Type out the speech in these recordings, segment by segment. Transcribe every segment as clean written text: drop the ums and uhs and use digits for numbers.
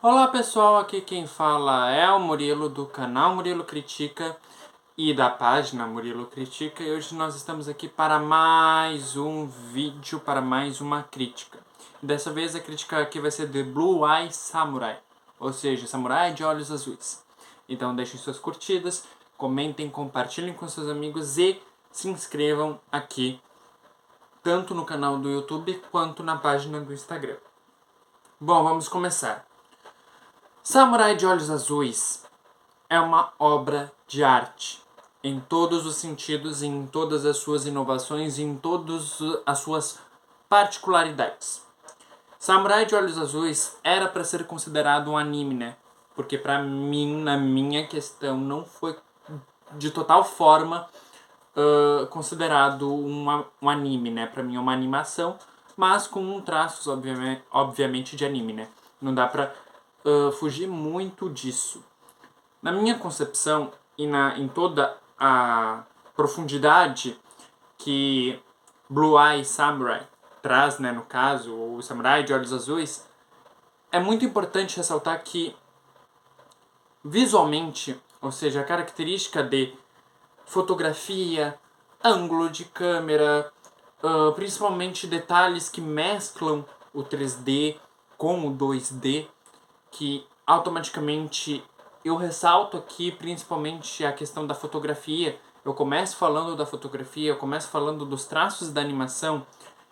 Olá pessoal, aqui quem fala é o Murilo do canal Murilo Critica e da página Murilo Critica, e hoje nós estamos aqui para mais um vídeo, para mais uma crítica. Dessa vez a crítica aqui vai ser de Blue Eye Samurai, ou seja, Samurai de Olhos Azuis. Então deixem suas curtidas, comentem, compartilhem com seus amigos e se inscrevam aqui, tanto no canal do YouTube quanto na página do Instagram. Bom, vamos começar. Samurai de Olhos Azuis é uma obra de arte, em todos os sentidos, em todas as suas inovações, em todas as suas particularidades. Samurai de Olhos Azuis era para ser considerado um anime, né? Porque para mim, na minha questão, não foi de total forma considerado um anime, né? Para mim é uma animação, mas com traços, obviamente, de anime, né? Não dá pra fugir muito disso. Na minha concepção e em toda a profundidade que Blue Eye Samurai traz, né, no caso, o Samurai de Olhos Azuis, é muito importante ressaltar que visualmente, ou seja, a característica de fotografia, ângulo de câmera, principalmente detalhes que mesclam o 3D com o 2D, que automaticamente eu ressalto aqui principalmente a questão da fotografia. Eu começo falando da fotografia, eu começo falando dos traços da animação,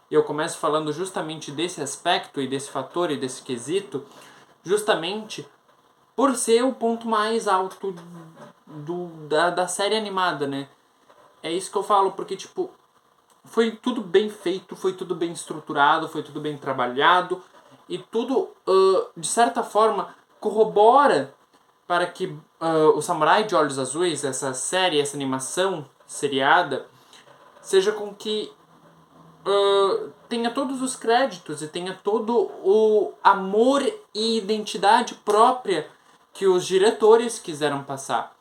eu começo falando justamente desse aspecto e desse fator e desse quesito, justamente por ser o ponto mais alto da série animada, né? É isso que eu falo, porque, tipo, foi tudo bem feito, foi tudo bem estruturado, foi tudo bem trabalhado, e tudo, de certa forma, corrobora para que o Samurai de Olhos Azuis, essa série, essa animação seriada, seja com que tenha todos os créditos e tenha todo o amor e identidade própria que os diretores quiseram passar.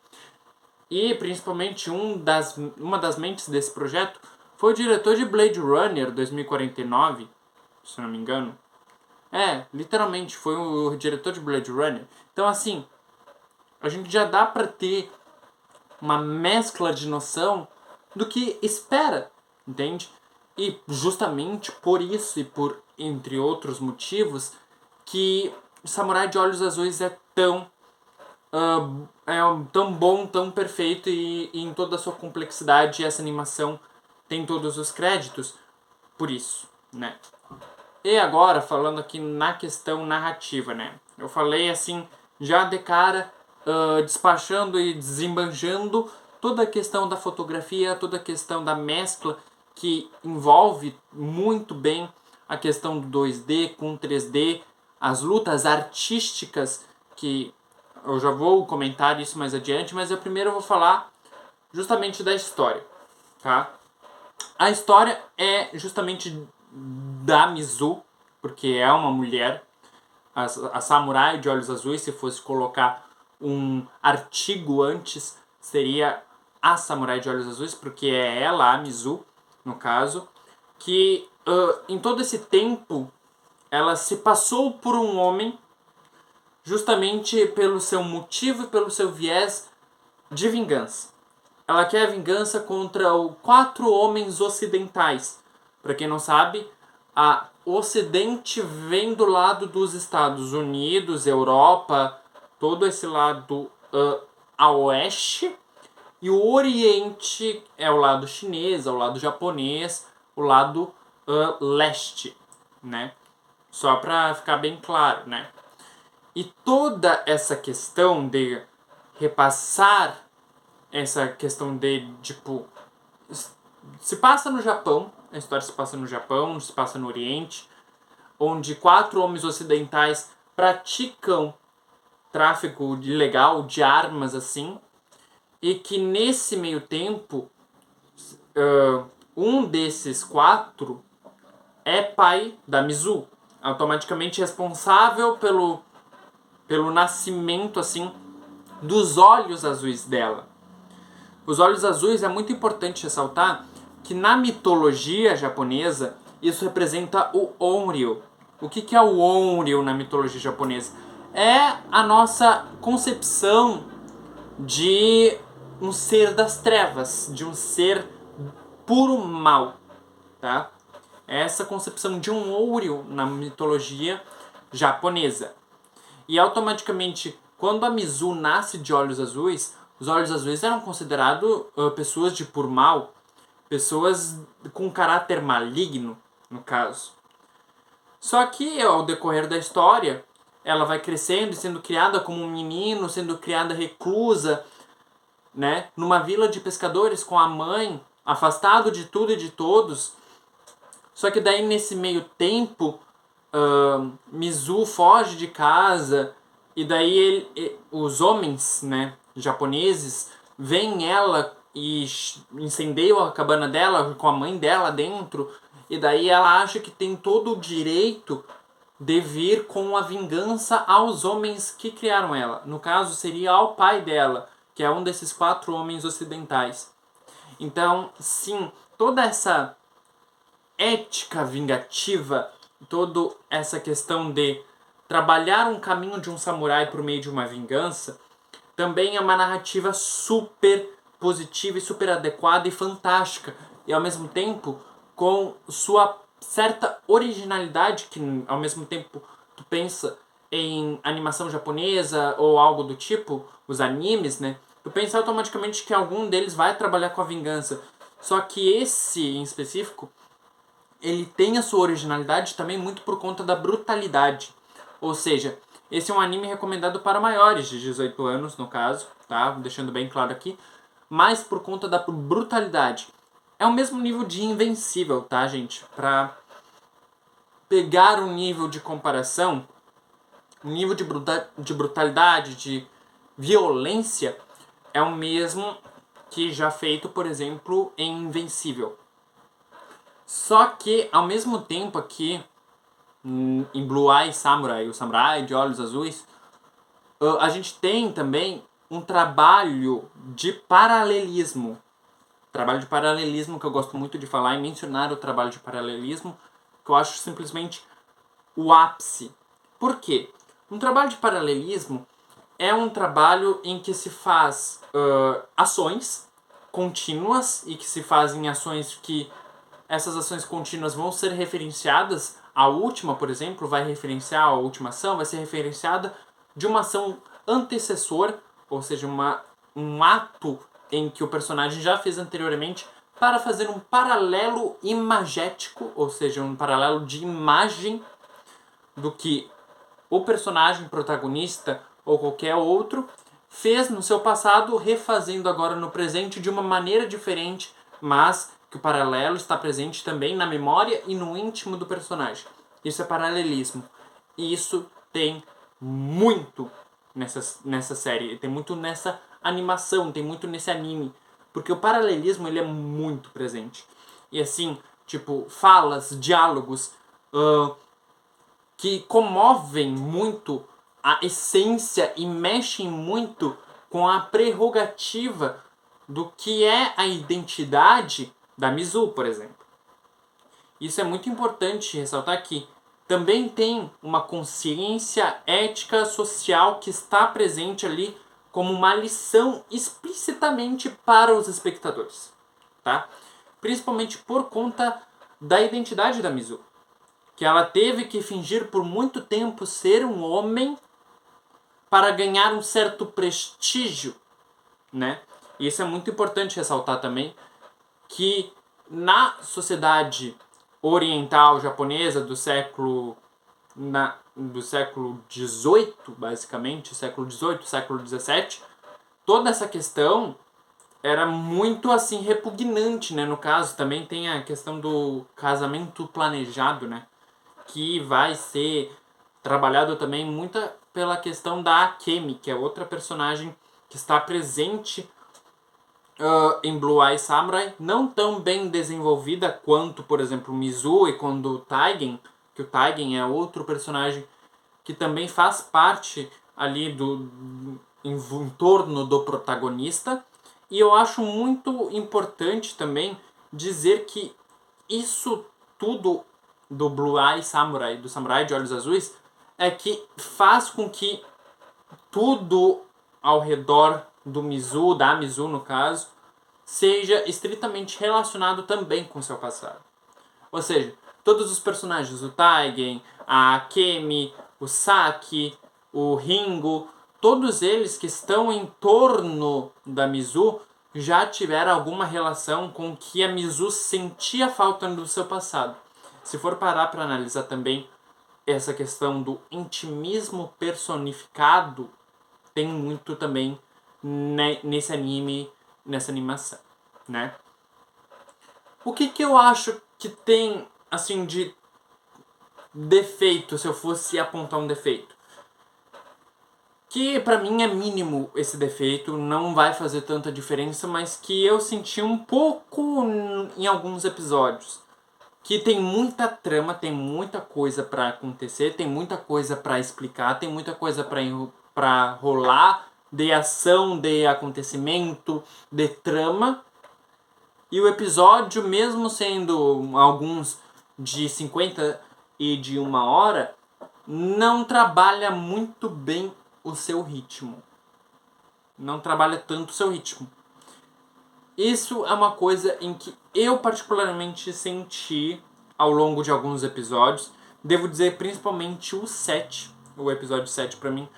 E principalmente uma das mentes desse projeto foi o diretor de Blade Runner 2049, se não me engano. Literalmente foi o diretor de Blade Runner. Então, assim, a gente já dá pra ter uma mescla de noção do que espera, entende? E justamente por isso e por entre outros motivos que Samurai de Olhos Azuis é tão bom, tão perfeito e em toda a sua complexidade essa animação tem todos os créditos por isso, né? E agora, falando aqui na questão narrativa, né? Eu falei assim, já de cara, despachando e desembanjando toda a questão da fotografia, toda a questão da mescla que envolve muito bem a questão do 2D com 3D, as lutas artísticas que eu já vou comentar isso mais adiante, mas eu primeiro vou falar justamente da história, tá? A história é justamente da Mizu, porque é uma mulher, a Samurai de Olhos Azuis, se fosse colocar um artigo antes, seria a Samurai de Olhos Azuis, porque é ela, a Mizu, no caso, que em todo esse tempo ela se passou por um homem justamente pelo seu motivo e pelo seu viés de vingança. Ela quer vingança contra os 4 homens ocidentais. Para quem não sabe, a Ocidente vem do lado dos Estados Unidos, Europa, todo esse lado a oeste, e o Oriente é o lado chinês, é o lado japonês, o lado leste, né? Só para ficar bem claro, né? E toda essa questão de repassar essa questão de, tipo, se passa no Japão, a história se passa no Japão, se passa no Oriente, onde 4 homens ocidentais praticam tráfico ilegal de armas, assim, e que nesse meio tempo, um desses 4 é pai da Mizu, automaticamente responsável pelo nascimento, assim, dos olhos azuis dela. Os olhos azuis é muito importante ressaltar que na mitologia japonesa isso representa o Onryo. O que é o Onryo na mitologia japonesa? é a nossa concepção de um ser das trevas, de um ser puro mal, tá? É essa concepção de um ouro na mitologia japonesa. E automaticamente, quando a Mizu nasce de olhos azuis, os olhos azuis eram considerados pessoas de puro mal, pessoas com caráter maligno, no caso. Só que ao decorrer da história, ela vai crescendo e sendo criada como um menino, sendo criada reclusa, né, numa vila de pescadores com a mãe, afastado de tudo e de todos. Só que daí nesse meio tempo, Mizu foge de casa e daí os homens, né, japoneses veem ela e incendeiam a cabana dela com a mãe dela dentro, e daí ela acha que tem todo o direito de vir com a vingança aos homens que criaram ela. No caso, seria ao pai dela, que é um desses 4 homens ocidentais. Então, sim, toda essa ética vingativa, toda essa questão de trabalhar um caminho de um samurai por meio de uma vingança, também é uma narrativa super positiva e super adequada e fantástica. E ao mesmo tempo, com sua certa originalidade, que ao mesmo tempo tu pensa em animação japonesa ou algo do tipo, os animes, né? Tu pensa automaticamente que algum deles vai trabalhar com a vingança. Só que esse em específico, ele tem a sua originalidade também muito por conta da brutalidade. Ou seja, esse é um anime recomendado para maiores de 18 anos, no caso, tá? Deixando bem claro aqui. Mas por conta da brutalidade. É o mesmo nível de Invencível, tá, gente? Pra pegar um nível de comparação, um nível de brutalidade, de violência, é o mesmo que já feito, por exemplo, em Invencível. Só que, ao mesmo tempo aqui, em Blue Eye Samurai, o Samurai de Olhos Azuis, a gente tem também um trabalho de paralelismo. Trabalho de paralelismo que eu gosto muito de falar e mencionar o trabalho de paralelismo, que eu acho simplesmente o ápice. Por quê? Um trabalho de paralelismo é um trabalho em que se faz ações contínuas e que se fazem ações que essas ações contínuas vão ser referenciadas. A última, por exemplo, vai referenciar a última ação, vai ser referenciada de uma ação antecessor, ou seja, um ato em que o personagem já fez anteriormente, para fazer um paralelo imagético, ou seja, um paralelo de imagem do que o personagem protagonista ou qualquer outro fez no seu passado, refazendo agora no presente de uma maneira diferente, mas que o paralelo está presente também na memória e no íntimo do personagem. Isso é paralelismo. E isso tem muito nessa série, tem muito nessa animação, tem muito nesse anime, porque o paralelismo ele é muito presente. E assim, tipo, falas, diálogos que comovem muito a essência e mexem muito com a prerrogativa do que é a identidade da Mizu, por exemplo. Isso é muito importante ressaltar aqui. Também tem uma consciência ética social que está presente ali como uma lição explicitamente para os espectadores, tá? Principalmente por conta da identidade da Mizu, que ela teve que fingir por muito tempo ser um homem para ganhar um certo prestígio, né? E isso é muito importante ressaltar também, que na sociedade oriental japonesa do século XVIII, basicamente, século XVIII, século XVII, toda essa questão era muito assim repugnante, né? No caso, também tem a questão do casamento planejado, né? Que vai ser trabalhado também muito pela questão da Akemi, que é outra personagem que está presente em Blue Eye Samurai, não tão bem desenvolvida quanto, por exemplo, Mizu e quando Taigen, que o Taigen é outro personagem que também faz parte ali em torno do protagonista. E eu acho muito importante também dizer que isso tudo do Blue Eye Samurai, do Samurai de Olhos Azuis, é que faz com que tudo ao redor do Mizu, da Mizu no caso, seja estritamente relacionado também com seu passado. Ou seja, todos os personagens, o Taigen, a Akemi, o Saki, o Ringo, todos eles que estão em torno da Mizu já tiveram alguma relação com que a Mizu sentia falta do seu passado. Se for parar para analisar também essa questão do intimismo personificado, tem muito também nesse anime, nessa animação, né? O que eu acho que tem, assim, de defeito, se eu fosse apontar um defeito? Que pra mim é mínimo esse defeito, não vai fazer tanta diferença, mas que eu senti um pouco em alguns episódios. Que tem muita trama, tem muita coisa pra acontecer, tem muita coisa pra explicar, tem muita coisa pra rolar, de ação, de acontecimento, de trama. E o episódio, mesmo sendo alguns de 50 e de 1 hora, não trabalha muito bem o seu ritmo. Não trabalha tanto o seu ritmo. Isso é uma coisa em que eu particularmente senti ao longo de alguns episódios. Devo dizer principalmente o 7. O episódio 7 pra mim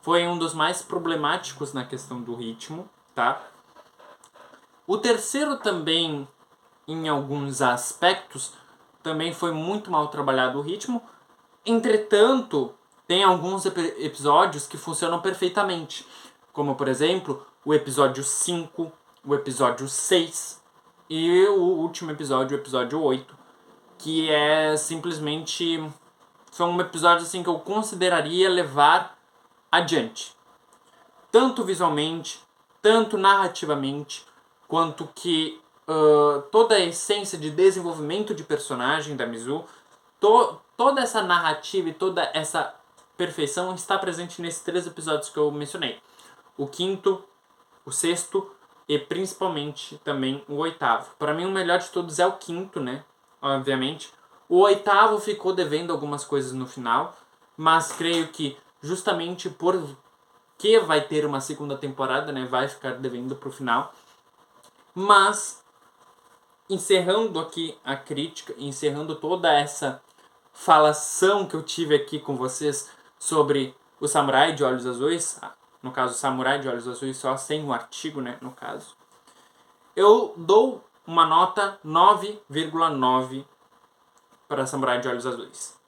foi um dos mais problemáticos na questão do ritmo, tá? O terceiro também, em alguns aspectos, também foi muito mal trabalhado o ritmo. Entretanto, tem alguns episódios que funcionam perfeitamente. Como, por exemplo, o episódio 5, o episódio 6 e o último episódio, o episódio 8. Que é simplesmente... são episódios assim, que eu consideraria levar adiante. Tanto visualmente, tanto narrativamente, quanto que toda a essência de desenvolvimento de personagem da Mizu, toda essa narrativa e toda essa perfeição está presente nesses 3 episódios que eu mencionei. O 5º, o 6º e principalmente também o 8º. Para mim o melhor de todos é o 5º, né? Obviamente. O 8º ficou devendo algumas coisas no final, mas creio que justamente porque vai ter uma segunda temporada, né? Vai ficar devendo pro final. Mas, encerrando aqui a crítica, encerrando toda essa falação que eu tive aqui com vocês sobre o Samurai de Olhos Azuis, no caso, o Samurai de Olhos Azuis só sem o artigo, né, no caso, eu dou uma nota 9,9 para Samurai de Olhos Azuis.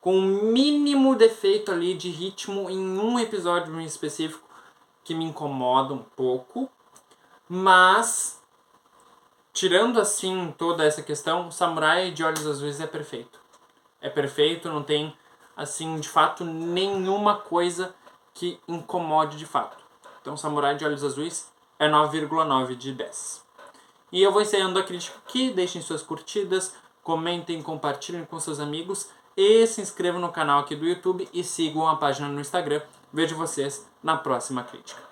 Com um mínimo defeito ali de ritmo em um episódio em específico que me incomoda um pouco, mas tirando assim toda essa questão, o Samurai de Olhos Azuis é perfeito. É perfeito, não tem assim de fato nenhuma coisa que incomode de fato. Então Samurai de Olhos Azuis é 9,9 de 10. E eu vou encerrando a crítica aqui, deixem suas curtidas, comentem, compartilhem com seus amigos e se inscrevam no canal aqui do YouTube e sigam a página no Instagram. Vejo vocês na próxima crítica.